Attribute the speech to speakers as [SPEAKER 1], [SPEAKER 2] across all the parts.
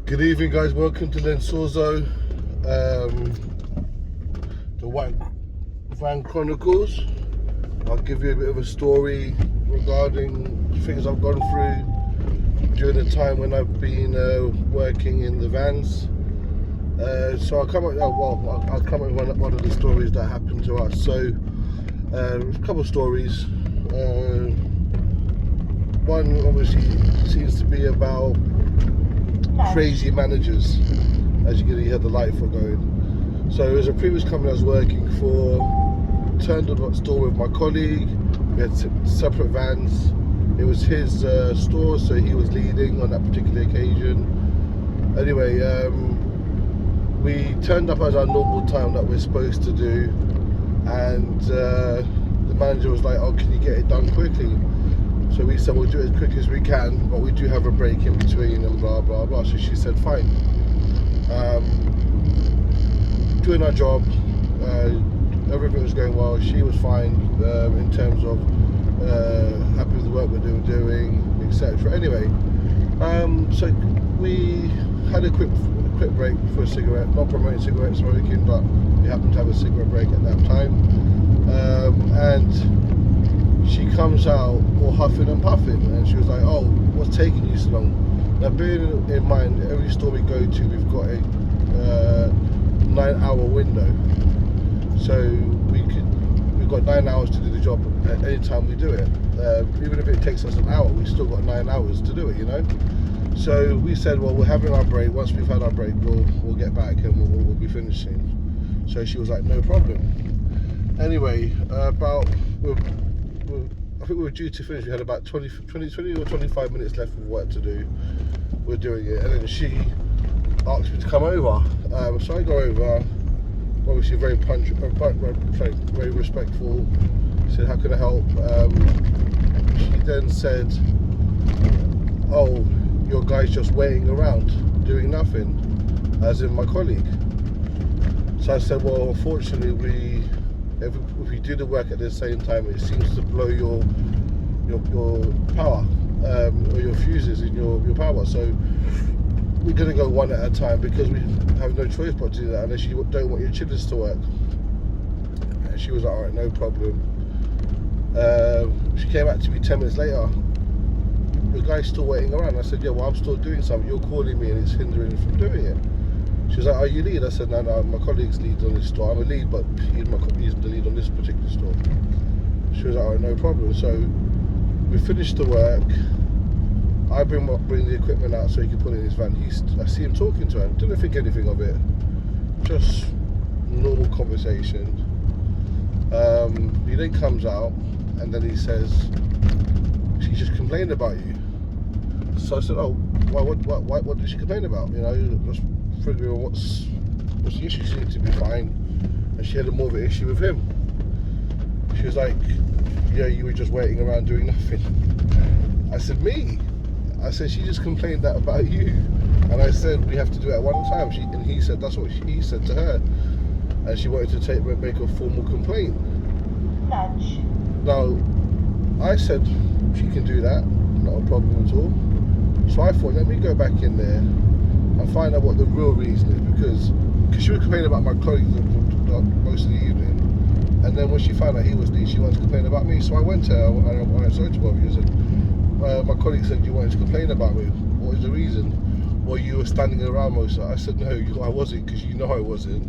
[SPEAKER 1] Good evening, guys. Welcome to Lensorzo, the White Van Chronicles. I'll give you a bit of a story regarding things I've gone through during the time when I've been working in the vans. So I'll come up. I'll come up with one of the stories that happened to us. So a couple of stories. One obviously seems to be about crazy managers. As you can hear the light for going. So it was a previous company I was working for. Turned up at store with my colleague. We had separate vans. It was his store, so he was leading on that particular occasion. Anyway, we turned up at our normal time that we're supposed to do, and the manager was like, "Oh, can you get it done quickly?" So we said we'll do it as quick as we can, but we do have a break in between and blah blah blah. So she said fine. Doing our job, everything was going well. She was fine in terms of happy with the work we're doing, etc. Anyway, so we had a quick break for a cigarette. Not promoting cigarette smoking, but we happened to have a cigarette break at that time. And she comes out all huffing and puffing, and she was like, "Oh, what's taking you so long?" Now, bearing in mind, every store we go to, we've got a 9-hour window, so we've got 9 hours to do the job at any time we do it. Even if it takes us an hour, we've still got 9 hours to do it, you know. So we said, well, we're having our break. Once we've had our break, we'll get back and we'll be finishing. So she was like, no problem. Anyway, I think we were due to finish. We had about 20 or 25 minutes left of work to do. We're doing it, and then she asked me to come over. So I go over. Obviously, very very respectful. She said, "How can I help?" She then said, "Oh, your guy's just waiting around, doing nothing," as in my colleague. So I said, "Well, unfortunately, if we do the work at the same time, it seems to blow your power or your fuses in your power. So we're going to go one at a time because we have no choice but to do that unless you don't want your chillers to work." And she was like, "All right, no problem." She came back to me 10 minutes later. "The guy's still waiting around." I said, "Yeah, well, I'm still doing something. You're calling me and it's hindering me from doing it." She was like, "Are you lead?" I said, no, my colleague's lead on this store. I'm a lead, but he's the lead on this particular store. She was like, "All right, no problem." So we finished the work. I bring the equipment out so he can put it in his van. I see him talking to her. Didn't think anything of it. Just normal conversation. He then comes out and then he says, "She just complained about you." So I said, "Oh, what did she complain about?" You know, just figuring what's the issue. She seemed to be fine, and she had more of an issue with him. She was like, "Yeah, you were just waiting around doing nothing." I said, "Me?" I said, "She just complained that about you," and I said, "We have to do it at one time." And he said that's what he said to her, and she wanted to make a formal complaint.
[SPEAKER 2] Lunch.
[SPEAKER 1] Now, I said she can do that, not a problem at all. So I thought, let me go back in there and find out what the real reason is, because she was complaining about my colleagues most of the evening, and then when she found out he was lead, she wanted to complain about me. So I went to her and I sorry to bother you. I said, my colleague said you wanted to complain about me. What is the reason? Well, you were standing around most of it. I said, no, I wasn't, because you know I wasn't.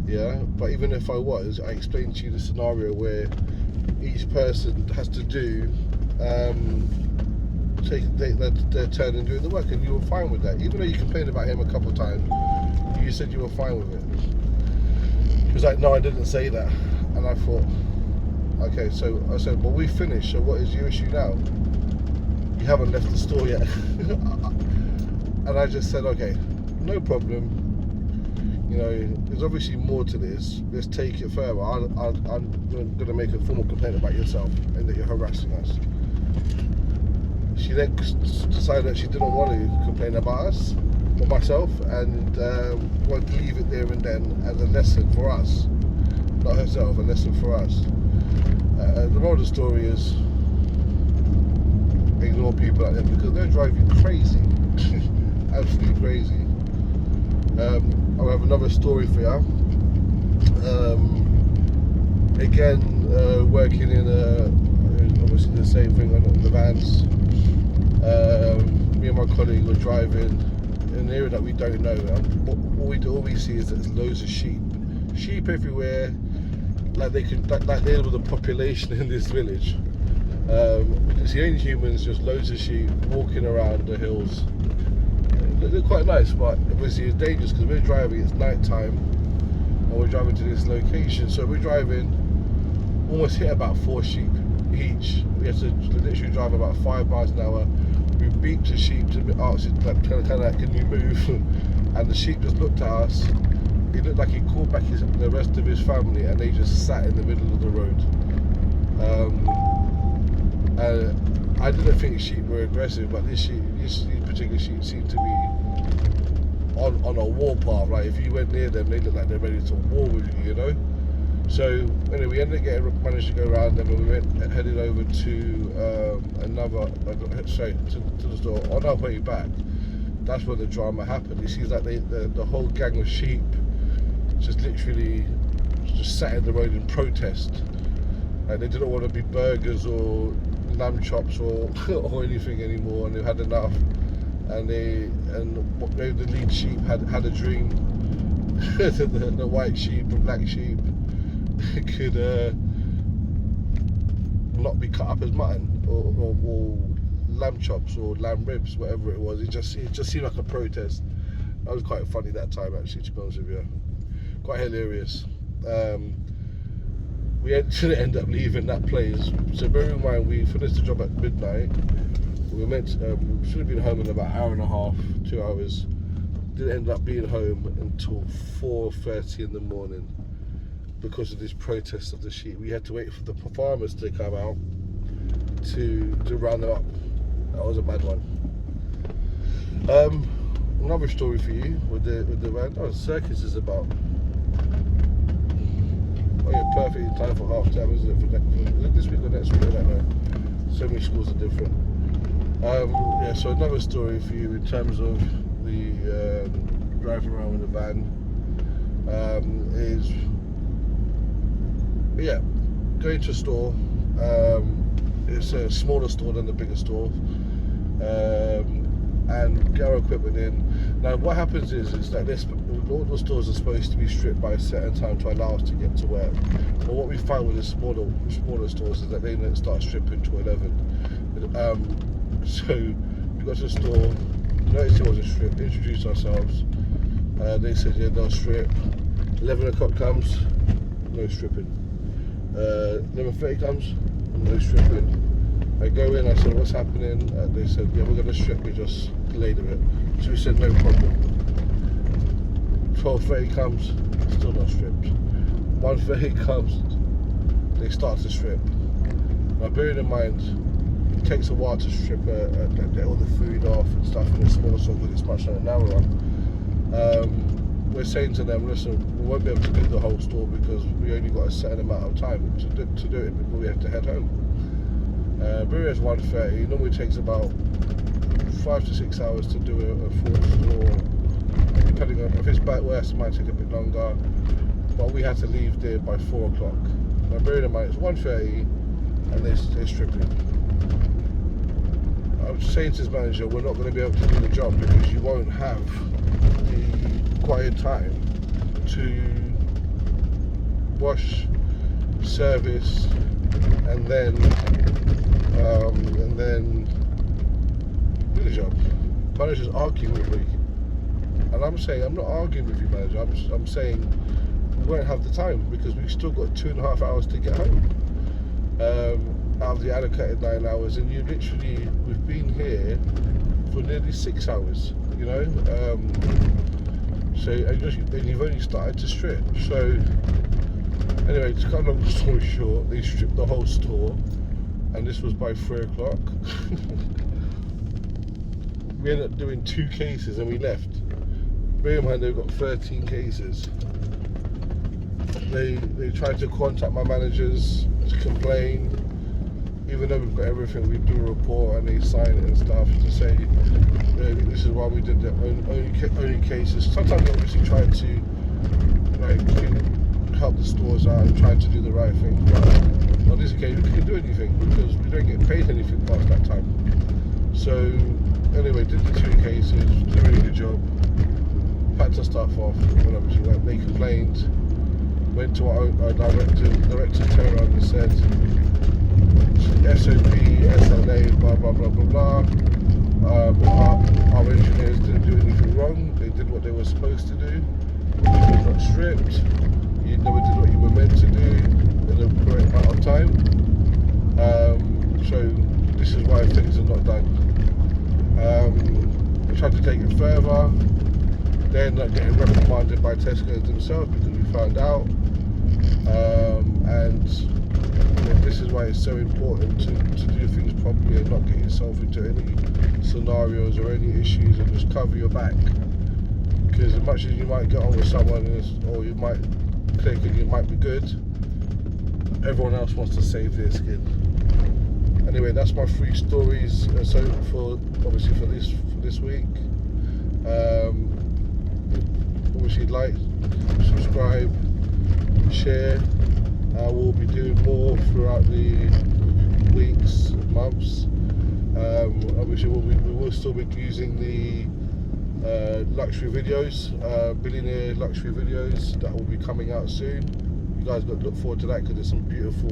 [SPEAKER 1] Yeah, but even if I was, I explained to you the scenario where each person has to do take their turn in doing the work, and you were fine with that. Even though you complained about him a couple of times, you said you were fine with it. She was like, "No, I didn't say that." And I thought, okay, so I said, "Well, we finished, so what is your issue now? You haven't left the store yet." And I just said, "Okay, no problem. You know, there's obviously more to this. Let's take it further. I'm going to make a formal complaint about yourself and that you're harassing us." She then decided that she didn't want to complain about us or myself, and wanted to leave it there and then as a lesson for us, not herself, a lesson for us. The moral of the story is ignore people like that because they'll drive you crazy. absolutely crazy. I'll have another story for you. Again, working in obviously the same thing on the vans. Me and my colleague were driving in an area that we don't know. All we see is there's loads of sheep everywhere. Like they were the population in this village. It's the only humans, just loads of sheep walking around the hills. They're quite nice, but obviously it's dangerous because we're driving, it's night time, and we're driving to this location. So we're driving, almost hit about 4 sheep each. We had to literally drive about 5 miles an hour. We beeped the sheep to ask it, like, kind of, can you move? And the sheep just looked at us. It looked like he called back the rest of his family, and they just sat in the middle of the road. I didn't think sheep were aggressive, but these particular sheep seemed to be on a warpath. Like if you went near them, they looked like they're ready to war with you, you know. So anyway, we ended up managed to go around them, and we headed over to to the store. On our way back, that's where the drama happened. It seems like the whole gang of sheep just literally just sat in the road in protest. Like they didn't want to be burgers or lamb chops or anything anymore, and they've had enough. And the lead sheep had a dream. the white sheep and black sheep could not be cut up as mutton or lamb chops or lamb ribs, whatever it was. It just seemed like a protest. That was quite funny that time, actually, to be honest with you. Quite hilarious. We actually ended up leaving that place. So bear in mind, we finished the job at midnight. We should have been home in about an hour and a half, 2 hours. Didn't end up being home until 4:30 in the morning because of this protest of the sheep. We had to wait for the farmers to come out to round them up. That was a bad one. Another story for you with the van. Oh, the circus is about. Oh yeah, perfect in time for half term, isn't it? For this week or next week, I don't know. So many schools are different. Yeah, so another story for you in terms of the driving around with the van is, yeah, going to a store. It's a smaller store than the bigger store, and get our equipment in. Now what happens is that all the stores are supposed to be stripped by a certain time to allow us to get to work. But what we find with the smaller stores is that they don't start stripping to 11. So we got to the store, noticed it wasn't stripped, introduced ourselves. They said, yeah, they'll strip. 11 o'clock comes, no stripping. 11:30 comes, no stripping. I go in, I said, what's happening? They said, yeah, we're going to strip, we just delayed a bit. So we said, no problem. 12:30 comes, still not stripped. 1:30 comes, they start to strip. Now bearing in mind, it takes a while to strip all the food off and stuff in the smaller store because it's much narrower. We're saying to them, listen, we won't be able to do the whole store because we only got a certain amount of time to do it before we have to head home. Brewery is 1:30. Normally takes about 5 to 6 hours to do a full store. Depending on if it's back west, it might take a bit longer. But we had to leave there by 4 o'clock. Now bearing in mind, it's 1:30 and they're stripping. I was saying to his manager, we're not going to be able to do the job because you won't have the quiet time to wash, service, and then do the job. Manager's arguing with me, and I'm saying I'm not arguing with you, manager. I'm saying we won't have the time because we've still got 2.5 hours to get home. Out of the allocated 9 hours, and we've been here for nearly 6 hours, you know. So and you've only started to strip. So anyway, to cut a long story short, they stripped the whole store, and this was by 3 o'clock. We ended up doing 2 cases and we left. Bear in mind they've got 13 cases. They tried to contact my managers to complain. even though we've got everything, we do a report and they sign it and stuff to say this is why we did the only cases. Sometimes they obviously try to help the stores out and try to do the right thing, but on this occasion we couldn't do anything because we don't get paid anything past that time. So anyway, did the 2 cases, did a really good job, packed our stuff off, and obviously they complained, went to our director turned around and said SOP, SLA, blah blah blah blah blah. Our engineers didn't do anything wrong, they did what they were supposed to do, you were not stripped, you never did what you were meant to do in the correct amount of time, so this is why things are not done. We tried to take it further, they ended up getting reprimanded by Tesco themselves because we found out, and this is why it's so important to do things properly and not get yourself into any scenarios or any issues, and just cover your back, because as much as you might get on with someone or you might click and you might be good, everyone else wants to save their skin. Anyway, that's my 3 stories. So for this week, obviously like, subscribe, share. I will be doing more throughout the weeks, months. Obviously we will still be using the luxury videos, billionaire luxury videos that will be coming out soon. You guys got to look forward to that because there's some beautiful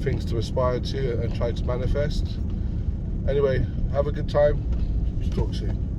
[SPEAKER 1] things to aspire to and try to manifest. Anyway, have a good time. Talk soon.